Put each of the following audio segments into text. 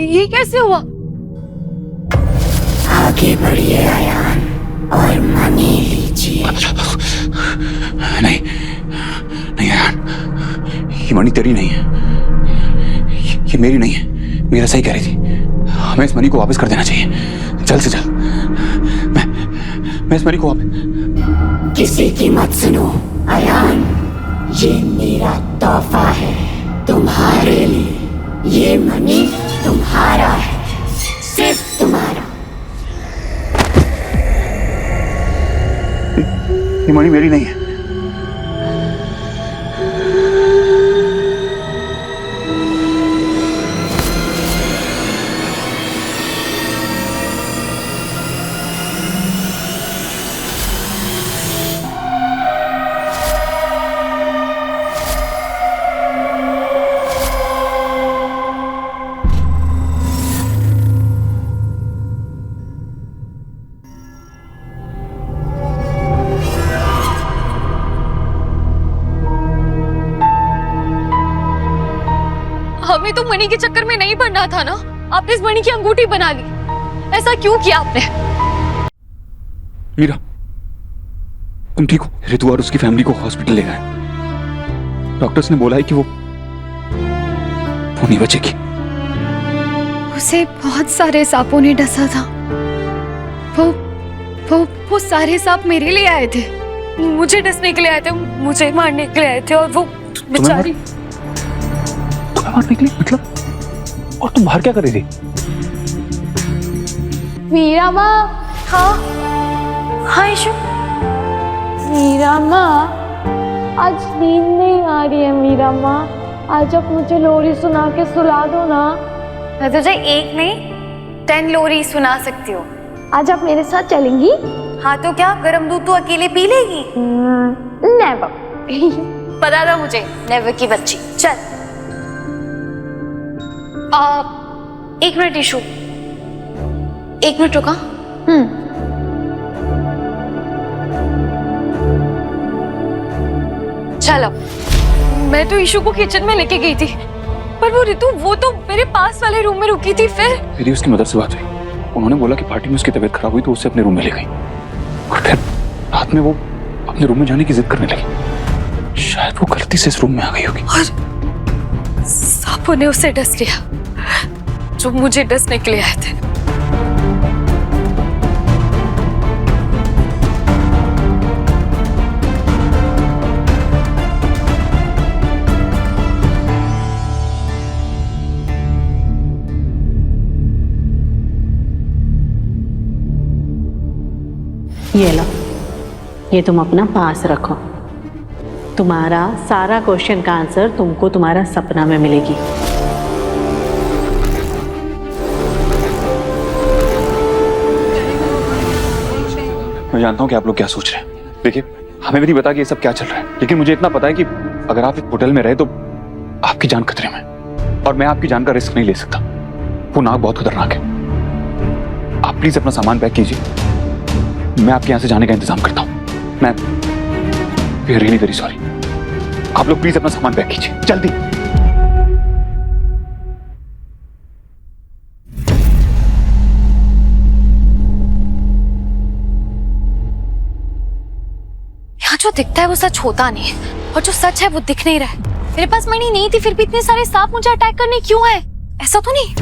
ये कैसे हुआ? आगे बढ़िए अयान और मनी लीजिए। नहीं नहीं अयान, ये मणि तेरी नहीं है, ये मेरी नहीं है। मेरा सही कह रही थी, हमें इस मणि को वापस कर देना चाहिए, जल्द से जल्द। मैं इस मणि को वापस। किसी की मत सुनो अयान, ये मेरा तोहफा है तुम्हारे लिए। ये मणि तुम्हारा है, सिर्फ तुम्हारा। ये मणि मेरी नहीं है। हमें तो मणि के चक्कर में नहीं पड़ना था ना। आपने इस मणि की अंगूठी बना ली, ऐसा क्यों किया आपने? मीरा, तुम ठीक हो? ऋतु और उसकी फैमिली को हॉस्पिटल ले गए। डॉक्टर्स ने बोला है कि वो नहीं बचेगी। उसे बहुत सारे सांपों ने डसा था। वो सारे सांप मेरे लिए आए थे, मुझे डसने के लिए आए थे, मुझे मारने के लिए आए थे। और वो बेचारी तुम्हें मारने के लिए? मतलब? और तुम बाहर क्या कर रही थी? मीरा माँ। हाँ हाँ ईशु। मीरा माँ, आज नींद नहीं आ रही है मीरा माँ। आज आप मुझे लोरी सुना के सुला दो ना। मैं तुझे एक नहीं 10 लोरी सुना सकती हूँ। आज आप मेरे साथ चलेंगी? हाँ तो क्या, गरम दूध तो अकेले पी लेगी? नेवर। पता था मुझे, नेवर की बच्ची। चल। एक मिनट ईशु, 1 मिनट रुका। चलो। मैं तो ईशु को किचन में लेके गई थी, पर वो ऋतु, वो तो मेरे पास वाले रूम में रुकी थी। फिर मेरी उसकी मदर से बात हुई, उन्होंने बोला कि पार्टी में उसकी तबीयत खराब हुई तो उसे अपने रूम में ले गई, और फिर रात में वो अपने रूम में जाने की जिद करने लगी। शायद वो गलती से इस रूम में आ गई होगी और सांपों ने उसे डस लिया, जो मुझे डसने के लिए आए थे। ये लो, ये तुम अपना पास रखो। तुम्हारा सारा क्वेश्चन का आंसर तुमको तुम्हारा सपना में मिलेगी। मैं जानता हूँ कि आप लोग क्या सोच रहे हैं। देखिए, हमें भी नहीं पता कि ये सब क्या चल रहा है, लेकिन मुझे इतना पता है कि अगर आप एक होटल में रहे तो आपकी जान खतरे में, और मैं आपकी जान का रिस्क नहीं ले सकता। वो नाग बहुत खतरनाक है। आप प्लीज अपना सामान पैक कीजिए, मैं आपके यहाँ से जाने का इंतजाम करता हूँ। मैं रियली वेरी सॉरी। आप लोग प्लीज अपना सामान पैक कीजिए, जल्दी। यहाँ जो दिखता है वो सच होता नहीं है, और जो सच है वो दिख नहीं रहा है। मेरे पास मणि नहीं थी, फिर भी इतने सारे सांप मुझे अटैक करने क्यों आए? ऐसा तो नहीं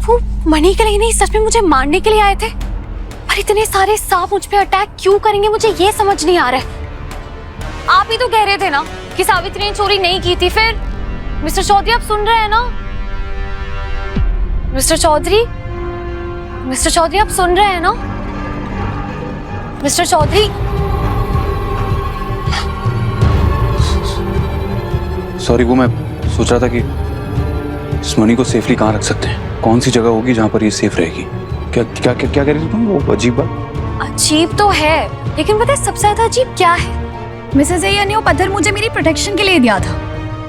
वो मणि के लिए नहीं, सच में मुझे मारने के लिए आए थे। पर इतने सारे सांप मुझ पे अटैक क्यों करेंगे, मुझे ये समझ नहीं आ रहा है। आप ही तो कह रहे थे ना कि सावित्री ने चोरी नहीं की थी। फिर मिस्टर चौधरी, आप सुन रहे हैं ना? मिस्टर चौधरी, मिस्टर चौधरी, आप सुन रहे हैं ना? मिस्टर चौधरी। सॉरी, वो मैं सोच रहा था कि इस मणि को सेफली कहाँ रख सकते हैं, कौन सी जगह होगी जहाँ पर ये सेफ रहेगी। क्या क्या क्या, क्या कह रही थी तुम? वो अजीब बात। अजीब तो है, लेकिन पता है सबसे ज्यादा अजीब क्या है? मिसेस अय्यर ने वो पत्थर मुझे मेरी प्रोटेक्शन के लिए दिया था।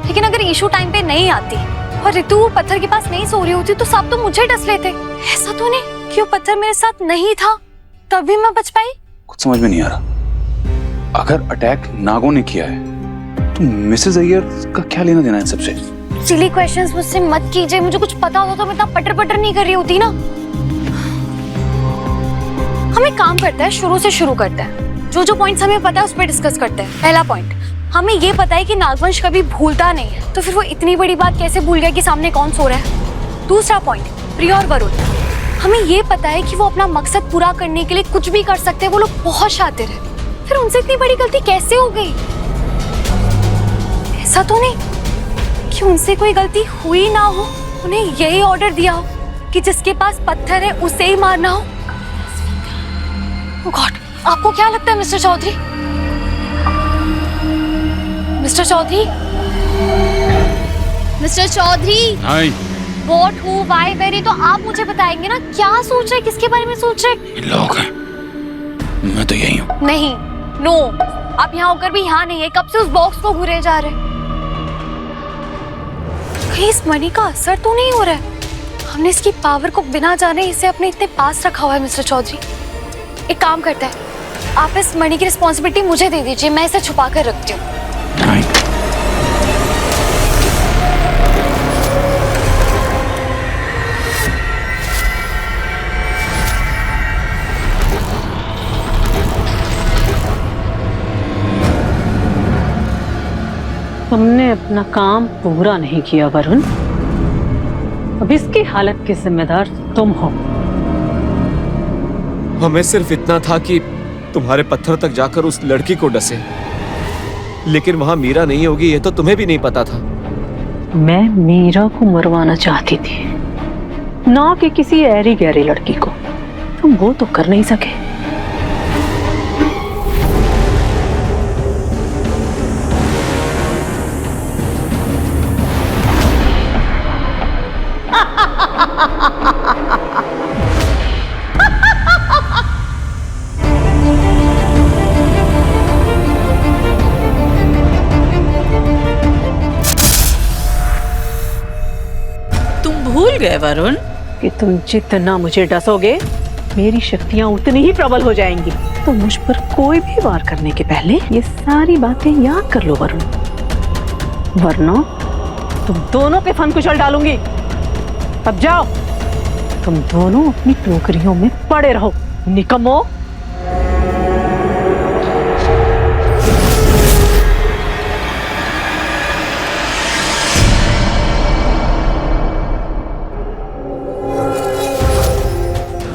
लेकिन अगर ईशू टाइम पे नहीं आती और ऋतु वो पत्थर के पास नहीं सो रही होती तो सांप तो मुझे डस लेते। ऐसा तो नहीं कि वो पत्थर मेरे साथ नहीं था तभी मैं बच पाई? कुछ समझ में नहीं आ रहा। अगर अटैक नागों ने किया है तो मिसेस अय्यर का क्या लेना देना है सबसे? सिली क्वेश्चंस मुझसे मत कीजिए। मुझे कुछ पता होता तो मैं इतना पटर पटर नहीं कर रही होती ना। हम एक काम करते हैं, शुरू से शुरू करते हैं। जो जो पॉइंट्स हमें पता है उस पर डिस्कस करते हैं। पहला पॉइंट, हमें ये पता है कि नागवंश कभी भूलता नहीं है, तो फिर वो इतनी बड़ी बात कैसे भूल गया कि सामने कौन सो रहा है। दूसरा पॉइंट, प्रिया और वरुण, हमें ये पता है कि वो अपना मकसद पूरा करने के लिए कुछ भी कर सकते हैं। वो लोग बहुत शातिर है, फिर उनसे इतनी बड़ी गलती कैसे हो गई? ऐसा तो नहीं कि उनसे कोई गलती हुई ना हो, उन्हें यही ऑर्डर दिया हो कि जिसके पास पत्थर है उसे ही मारना हो। Oh God, आपको क्या लगता है mister Chaudhary? Mister Chaudhary, mister Chaudhary, what who why very तो आप मुझे बताएंगे ना, क्या सोच रहे, किसके बारे में सोच रहे? लोग हैं, मैं तो यही हूँ। नहीं, नो, आप यहाँ होकर भी यहाँ नहीं है। कब से उस बॉक्स को घूरे जा रहे? कहीं इस मनी का असर तो नहीं हो रहा है? हमने इसकी पावर को बिना जाने इसे अपने इतने पास रखा हुआ है। मिस्टर चौधरी, एक काम करते हैं, आप इस मनी की रिस्पॉन्सिबिलिटी मुझे दे दीजिए, मैं इसे छुपा कर रखती हूँ। तुमने अपना काम पूरा नहीं किया वरुण। अब इसकी हालत के जिम्मेदार तुम हो। हमें सिर्फ इतना था कि तुम्हारे पत्थर तक जाकर उस लड़की को डसे, लेकिन वहां मीरा नहीं होगी ये तो तुम्हें भी नहीं पता था। मैं मीरा को मरवाना चाहती थी, ना कि किसी ऐरी गहरी लड़की को। तुम वो तो कर नहीं सके। भूल गए वरुण कि तुम जितना मुझे डसोगे मेरी शक्तियां उतनी ही प्रबल हो जाएंगी। तो मुझ पर कोई भी वार करने के पहले ये सारी बातें याद कर लो वरुण, वरना तुम दोनों के फन कुचल डालूंगी। अब जाओ, तुम दोनों अपनी टोकरियों में पड़े रहो, निकम्मो।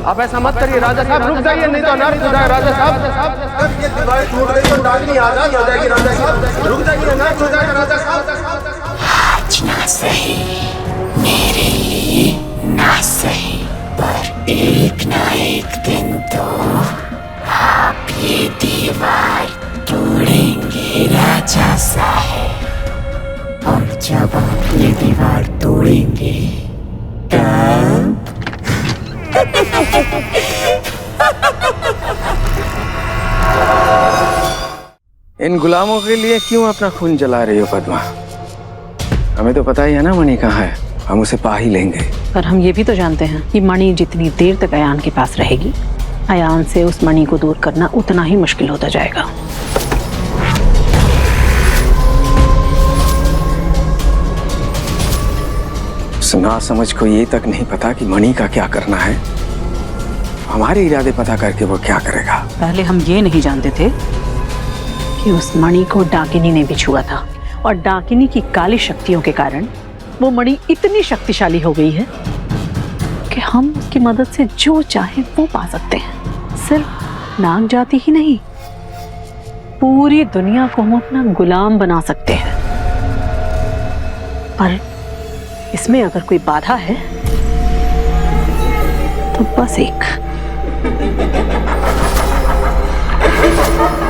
आप ऐसा मत करिए राजा साहब, रुक जाइए नहीं तो अनर्थ हो जाए राजा साहब। ये दीवार टूट गई तो नागिनी आजाद हो जाएगी राजा साहब, रुक जाइए अनर्थ हो जाएगा राजा साहब। आज ना सही, मेरे लिए ना सही, पर एक ना एक दिन तो आप ये दीवार तोड़ेंगे राजा साहब। और जब आप ये दीवार तोड़ेंगे तब इन गुलामों के लिए क्यों अपना खून जला रही हो पद्मा? हमें तो पता ही है ना मणि कहाँ है, हम उसे पा ही लेंगे। पर हम ये भी तो जानते हैं कि मणि जितनी देर तक अयान के पास रहेगी, अयान से उस मणि को दूर करना उतना ही मुश्किल होता जाएगा। सुना समझ को ये तक नहीं पता कि मणि का क्या करना है। हमारे इरादे पता करके वो क्या करेगा। पहले हम ये नहीं जानते थे कि उस मणि को डाकिनी ने भी छुआ था, और डाकिनी की काली शक्तियों के कारण वो मणि इतनी शक्तिशाली हो गई है कि हम उसकी मदद से जो चाहे वो पा सकते हैं। सिर्फ नाग जाति ही नहीं, पूरी दुनिया को हम अपना गुलाम बना सकते हैं। पर इसमें अगर कोई बाधा है तो बस एक,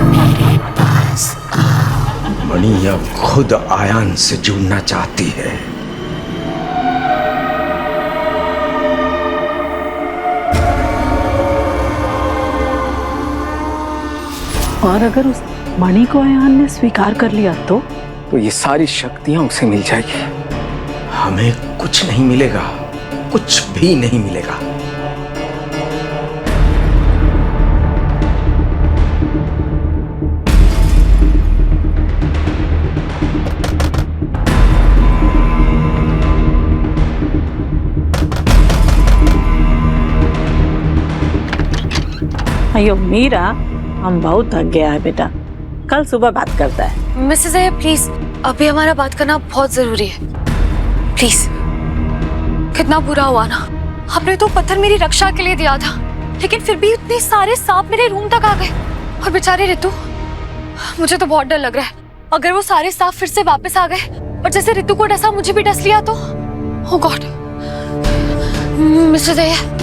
मेरे पास मणि अब खुद आयान से जुड़ना चाहती है। और अगर उस मणि को आयान ने स्वीकार कर लिया तो ये सारी शक्तियां उसे मिल जाएगी। हमें कुछ नहीं मिलेगा, कुछ भी नहीं मिलेगा। अयो मीरा, हम बहुत थक गया है बेटा, कल सुबह बात करता है। मिसेस अय्यर प्लीज, अभी हमारा बात करना बहुत जरूरी है, प्लीज। कितना बुरा हुआ ना, आपने तो पत्थर मेरी रक्षा के लिए दिया था, लेकिन फिर भी इतने सारे सांप मेरे रूम तक आ गए। और बेचारे रितु, मुझे तो बहुत डर लग रहा है, अगर वो सारे सांप फिर से वापस आ गए और जैसे रितु को डसा मुझे भी डस लिया तो। ओह गॉड। मिस्टर अय्यर,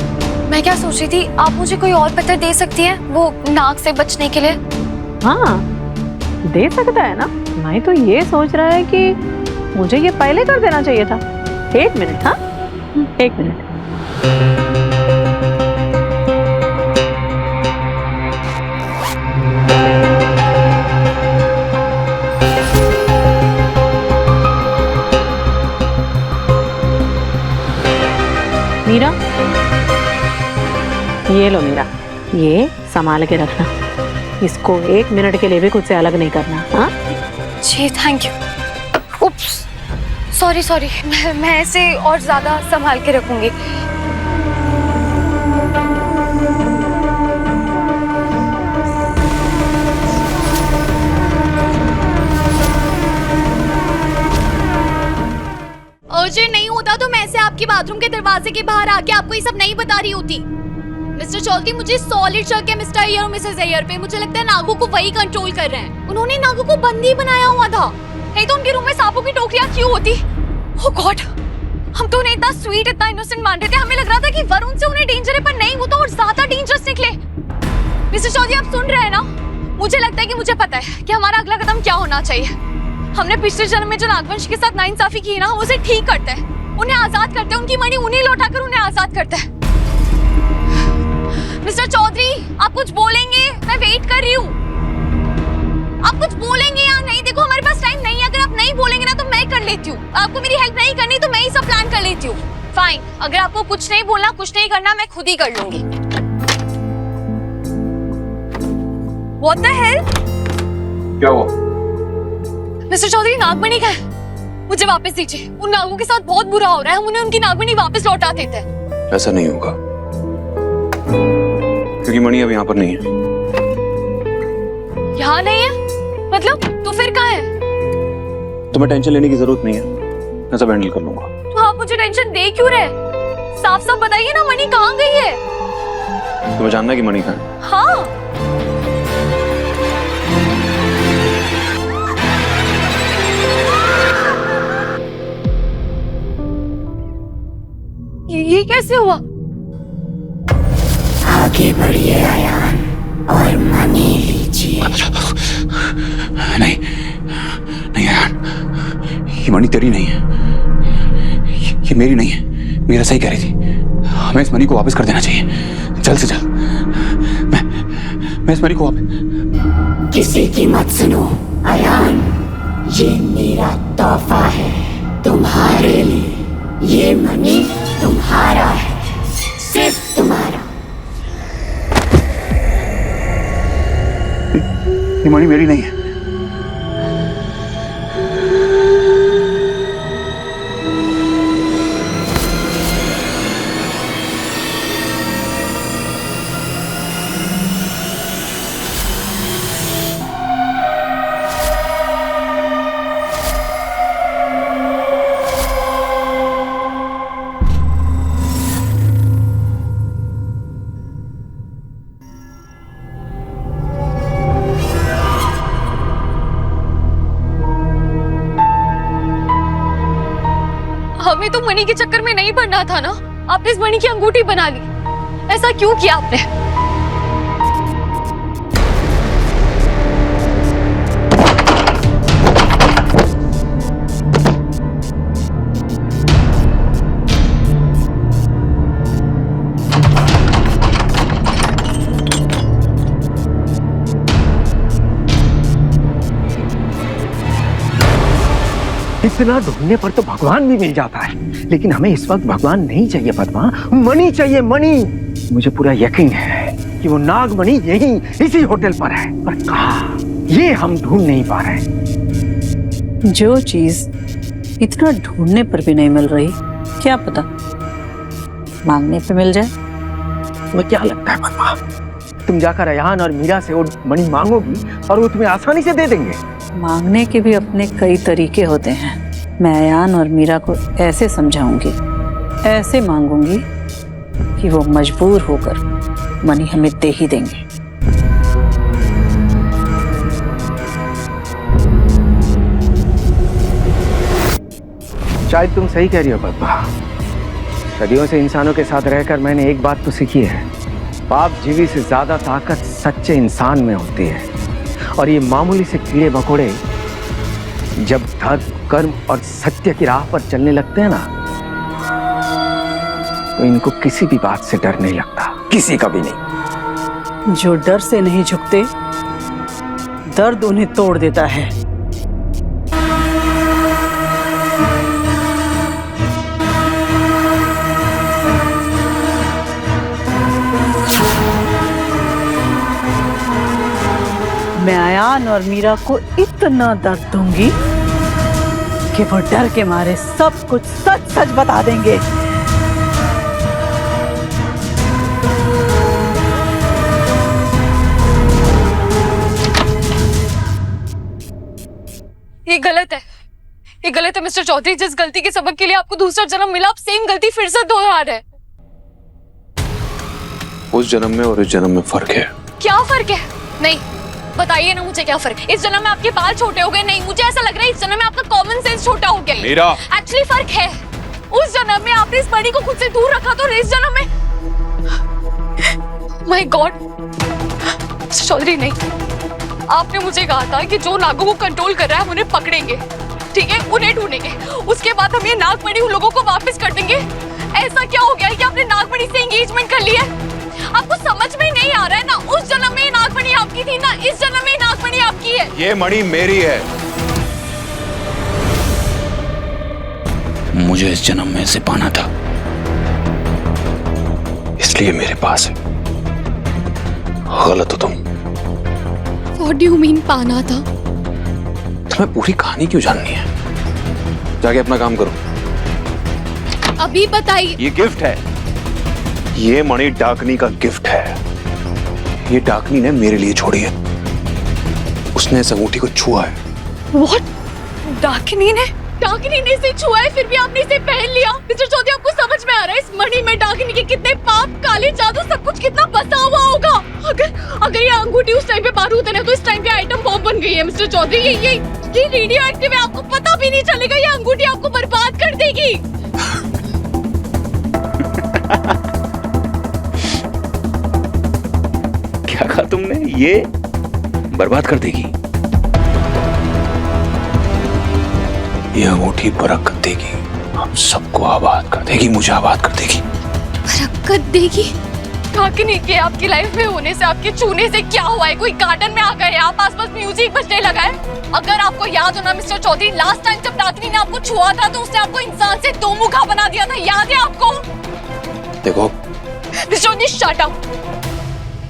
मैं क्या सोच रही थी, आप मुझे कोई और पत्थर दे सकती हैं वो नाग से बचने के लिए? हाँ दे सकता है ना। मैं तो ये सोच रहा है कि मुझे ये पहले कर देना चाहिए था। 1 मिनट। हाँ 1 मिनट। मीरा, ये लो मीरा, ये संभाल के रखना, इसको 1 मिनट के लिए भी खुद से अलग नहीं करना। हाँ जी thank you. Oops, sorry sorry, मैं इसे और ज्यादा संभाल के रखूंगी। अर्जेंट नहीं होता तो मैं ऐसे आपके बाथरूम के दरवाजे के बाहर आके आपको ये सब नहीं बता रही होती। मिस्टर चौधरी, मुझे सॉलिड शक है मिस्टर अय्यर और मिसेस अय्यर पे। मुझे लगता है नागों को वही कंट्रोल कर रहे हैं। उन्होंने नागों को बंदी बनाया हुआ था, नहीं तो उनके रूम में सांपों की टोकरियां क्यों होती? ओह गॉड, हम तो उन्हें इतना स्वीट, इतना इनोसेंट मान रहे थे, हमें लग रहा था कि वरुण से उन्हें डेंजर है, पर नहीं, वो तो और ज्यादा डेंजरस निकले। मिस्टर चौधरी, आप सुन रहे हैं ना? मुझे लगता है कि मुझे पता है कि हमारा अगला कदम क्या होना चाहिए। हमने पिछले जन्म में जो नागवंश के साथ नाइंसाफी की है ना, उसे ठीक करते हैं, उन्हें आजाद करते हैं, उनकी मणि उन्हें लौटाकर उन्हें आजाद करते हैं। मिस्टर चौधरी, आप कुछ बोलेंगे? मैं वेट कर रही हूँ। आप कुछ बोलेंगे या नहीं? देखो हमारे पास टाइम नहीं है, अगर आप नहीं बोलेंगे ना तो मैं कर लेती हूँ। आपको मेरी हेल्प नहीं करनी तो मैं ही सब प्लान कर लेती हूँ। फाइन, अगर आपको कुछ नहीं बोलना, कुछ नहीं करना, मैं खुद ही कर लूंगी। What the hell? क्या हुआ? मिस्टर चौधरी, नागमणि का है, मुझे वापस दीजिए। उन नागों के साथ बहुत बुरा हो रहा है, हम उन्हें उनकी नागमणि वापस लौटा देते हैं। ऐसा नहीं होगा, क्योंकि मणि अब यहाँ पर नहीं है। यहाँ नहीं है? मतलब तो फिर कहाँ है? तुम्हें टेंशन लेने की जरूरत नहीं है, मैं सब हैंडल कर लूंगा। तो आप मुझे टेंशन दे क्यों रहे? साफ साफ बताइए ना, मणि कहाँ गई है? तुम्हें जानना है कि मणि कहाँ है? हाँ, ये कैसे हुआ? आगे बढ़िए अयान और मणि लीजिए। नहीं नहीं अयान, ये मणि तेरी नहीं है, ये मेरी नहीं है। मीरा सही कह रही थी, हमें इस मणि को वापस कर देना चाहिए, जल्द से जल्द। मैं इस मणि को वापस। किसी की मत सुनो अयान, ये मेरा तोहफा है तुम्हारे लिए। ये मणि तुम्हारा है, सिर्फ तुम्हारा। ये मणि मेरी नहीं है। हमें तो मणि के चक्कर में नहीं पड़ना था ना। आपने इस मणि की अंगूठी बना ली, ऐसा क्यों किया आपने? इतना ढूंढने पर तो भगवान भी मिल जाता है, लेकिन हमें इस वक्त भगवान नहीं चाहिए पद्मा, मणि चाहिए, मणि। मुझे पूरा यकीन है कि वो नागमणि यहीं इसी होटल पर है, पर कहाँ ये हम ढूंढ नहीं पा रहे। जो चीज इतना ढूंढने पर भी नहीं मिल रही, क्या पता मांगने पे मिल जाए। तुम्हें क्या लगता है पद्मा, तुम जाकर अयान और मीरा से वो मणि मांगोगी और वो तुम्हें आसानी से दे देंगे। मांगने के भी अपने कई तरीके होते हैं। मैं अयान और मीरा को ऐसे समझाऊंगी, ऐसे मांगूंगी कि वो मजबूर होकर मणि हमें दे ही देंगे। शायद तुम सही कह रही हो पद्मा। सदियों से इंसानों के साथ रहकर मैंने एक बात तो सीखी है, पाप जीवी से ज्यादा ताकत सच्चे इंसान में होती है। और ये मामूली से कीड़े मकोड़े जब धर्म, कर्म और सत्य की राह पर चलने लगते हैं ना, तो इनको किसी भी बात से डर नहीं लगता, किसी का भी नहीं। जो डर से नहीं झुकते, दर्द उन्हें तोड़ देता है। मैं अयान और मीरा को इतना दर्द दूंगी कि वो डर के मारे सब कुछ सच सच बता देंगे। ये गलत है, ये गलत है मिस्टर चौधरी। जिस गलती के सबक के लिए आपको दूसरा जन्म मिला, आप सेम गलती फिर से दोहरा रहे हैं। उस जन्म में और इस जन्म में फर्क है। क्या फर्क है? नहीं, बताइए ना मुझे क्या फर्क है। इस जन्म में आपके बाल छोटे हो गए, नहीं मुझे ऐसा लग रहा है इस जन्म में आपका कॉमन सेंस छोटा हो गया। मीरा, एक्चुअली फर्क है। उस जन्म में आपने इस मणि को खुद से दूर रखा था और इस जन्म में माय गॉड चौधरी, नहीं, आपने मुझे कहा था कि जो नागों को कंट्रोल कर रहा है हम उन्हें पकड़ेंगे, ठीक है, उन्हें ढूंढेंगे, उसके बाद हम ये नागमणि उन लोगों को वापस कर देंगे। ऐसा क्या हो गया कि आपने नागमणि से एंगेजमेंट कर लिया? आपको समझ में नहीं आ रहा है ना? उस जन्म में नागमणि आपकी थी ना, इस जन्म में नागमणि आपकी है। ये मणि मेरी है। मुझे इस जन्म में इसे पाना था, इसलिए मेरे पास है। गलत हो तुम। What do you mean पाना था? तुम्हें पूरी कहानी क्यों जाननी है? जाके अपना काम करो। अभी बताइए। ये गिफ्ट है, ये मणि डाकनी का गिफ्ट है। ये डाकनी ने मेरे लिए छोड़ी है। उसने इस अंगूठी को छुआ है। What? डाकिनी ने इसे छुआ है, फिर भी आपने इसे पहन लिया। मिस्टर चौधरी, आपको समझ में आ रहा है इस मणि में डाकिनी के कितने पाप, काले जादू, सब कुछ कितना बसा हुआ होगा? अगर ये अंगूठी उस टाइम पे बारूद है ना, तो इस टाइम पे आइटम बॉम्ब बन गई है मिस्टर चौधरी। ये रेडियो एक्टिव है, आपको पता भी नहीं चलेगा। ये अंगूठी आपको बर्बाद कर देगी। क्या कहा तुमने? ये बर्बाद कर देगी? ये अंगूठी बरकत देगी, हम सबको आबाद कर देगी, मुझे आबाद कर देगी। बरकत देगी? डाकिनी के आपकी लाइफ में होने से, आपके छूने से क्या हुआ है? कोई गार्डन में आ गए, आप आसपास म्यूजिक बजने लगा है? अगर आपको याद हो ना मिस्टर चौधरी, लास्ट टाइम जब डाकिनी ने आपको छुआ था तो उसने आपको इंसान से दो मुखा बना दिया था, याद है आपको? देखो मिस्टर चौधरी, शट अप।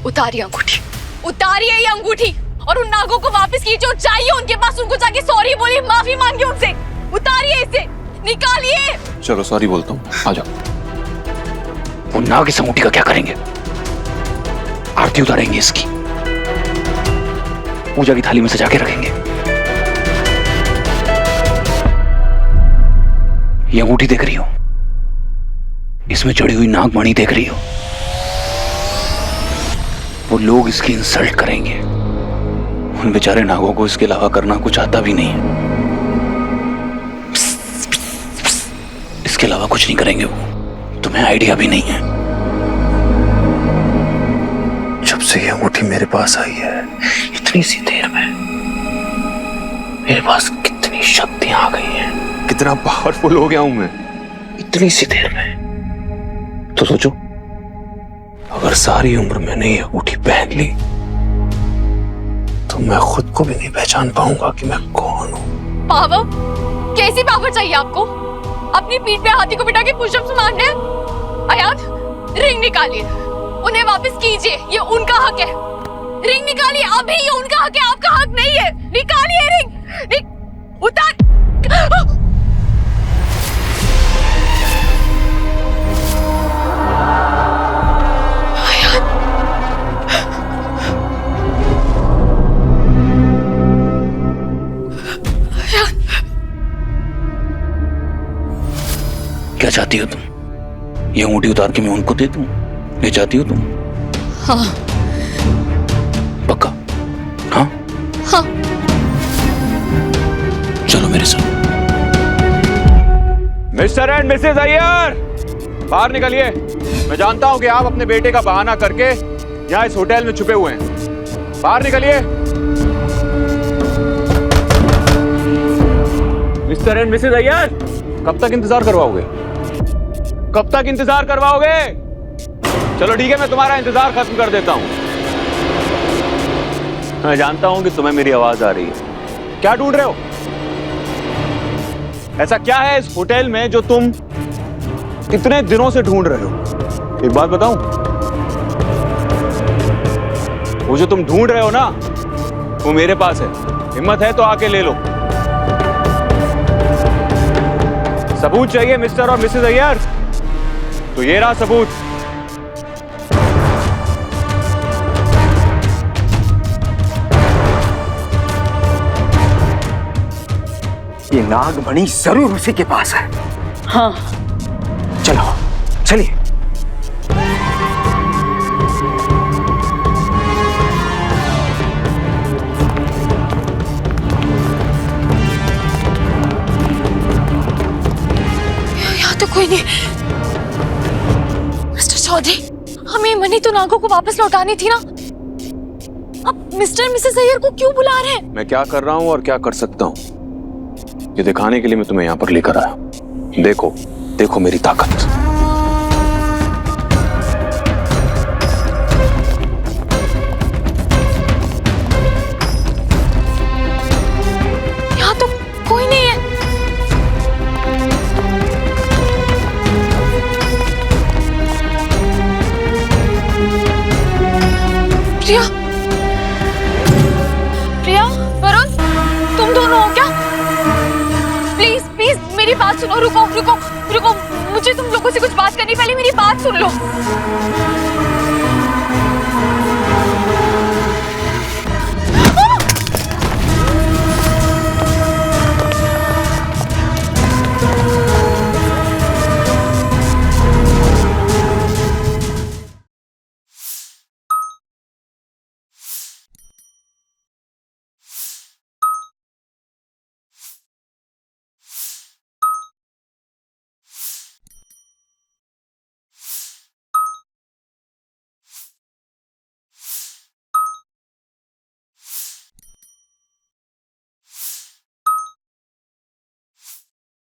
उतारिए अंगूठी, उतारिए ये अंगूठी और उन नागों को वापस कीजिए। जो चाहिए उनके पास, उनको जाके सॉरी बोलिए, माफी मांगिए उनसे। उतारिए इसे, निकालिए। चलो सॉरी बोलता हूँ, आ जाओ। वो नाग इस अंगूठी का क्या करेंगे? आरती उतारेंगे इसकी, पूजा की थाली में सजा के रखेंगे। ये अंगूठी देख रही हो? इसमें चढ़ी हुई नागमणि देख रही हो? वो लोग इसकी इंसल्ट करेंगे। उन बेचारे नागों को इसके अलावा करना कुछ आता भी नहीं है। इसके अलावा कुछ नहीं करेंगे वो। तुम्हें आइडिया भी नहीं है। जब से ये अंगूठी मेरे पास आई है, इतनी सी देर में मेरे पास कितनी शक्तियां आ गई हैं, कितना पावरफुल हो गया हूं मैं इतनी सी देर में। तो सोचो, अगर सारी उम्र मैंने ये अंगूठी पहन ली तो मैं खुद को भी नहीं पहचान पाऊंगा कि मैं कौन हूं। पावर? कैसी पावर चाहिए आपको? अपनी पीठ पे हाथी को बिठा के पुशअप्स मारने? अयान, रिंग निकालिए, उन्हें वापस कीजिए, ये उनका हक है। रिंग निकालिए अभी, ये उनका हक है, आपका हक नहीं है। निकालिए रिंग, उतार। क्या चाहती हो तुम? ये अंगूठी उतार के मैं उनको दे दूं? ये चाहती हो तुम? हाँ पक्का? हाँ हाँ। चलो मेरे साथ। मिस्टर एंड मिसेस अय्यर, बाहर निकलिए। मैं जानता हूं कि आप अपने बेटे का बहाना करके यहाँ इस होटल में छुपे हुए हैं। बाहर निकलिए। मिस्टर एंड मिसेस अय्यर, कब तक इंतजार करवाओगे? कब तक इंतजार करवाओगे? चलो ठीक है, मैं तुम्हारा इंतजार खत्म कर देता हूं। मैं जानता हूं कि तुम्हें मेरी आवाज आ रही है। क्या ढूंढ रहे हो? ऐसा क्या है इस होटल में जो तुम इतने दिनों से ढूंढ रहे हो? एक बात बताऊं, वो जो तुम ढूंढ रहे हो ना, वो मेरे पास है। हिम्मत है तो आके ले लो। सबूत चाहिए मिस्टर और मिसेस अय्यर? तो ये रहा सबूत। ये नागमणि जरूर उसी के पास है। हाँ चलो चलिए। यहाँ तो कोई नहीं। मिस्टर चौधरी, हमें मनी तो नागों को वापस लौटानी थी ना। अब मिस्टर मिसेस अय्यर को क्यों बुला रहे हैं? मैं क्या कर रहा हूं और क्या कर सकता हूं, ये दिखाने के लिए मैं तुम्हें यहां पर लेकर आया। देखो देखो मेरी ताकत। यहाँ तो कोई नहीं है। प्रिया, प्रिया, वरुण, तुम दोनों हो क्या? प्लीज प्लीज मेरी बात सुनो। रुको रुको रुको, मुझे तुम लोगों से कुछ बात करनी, पहले मेरी बात सुन लो।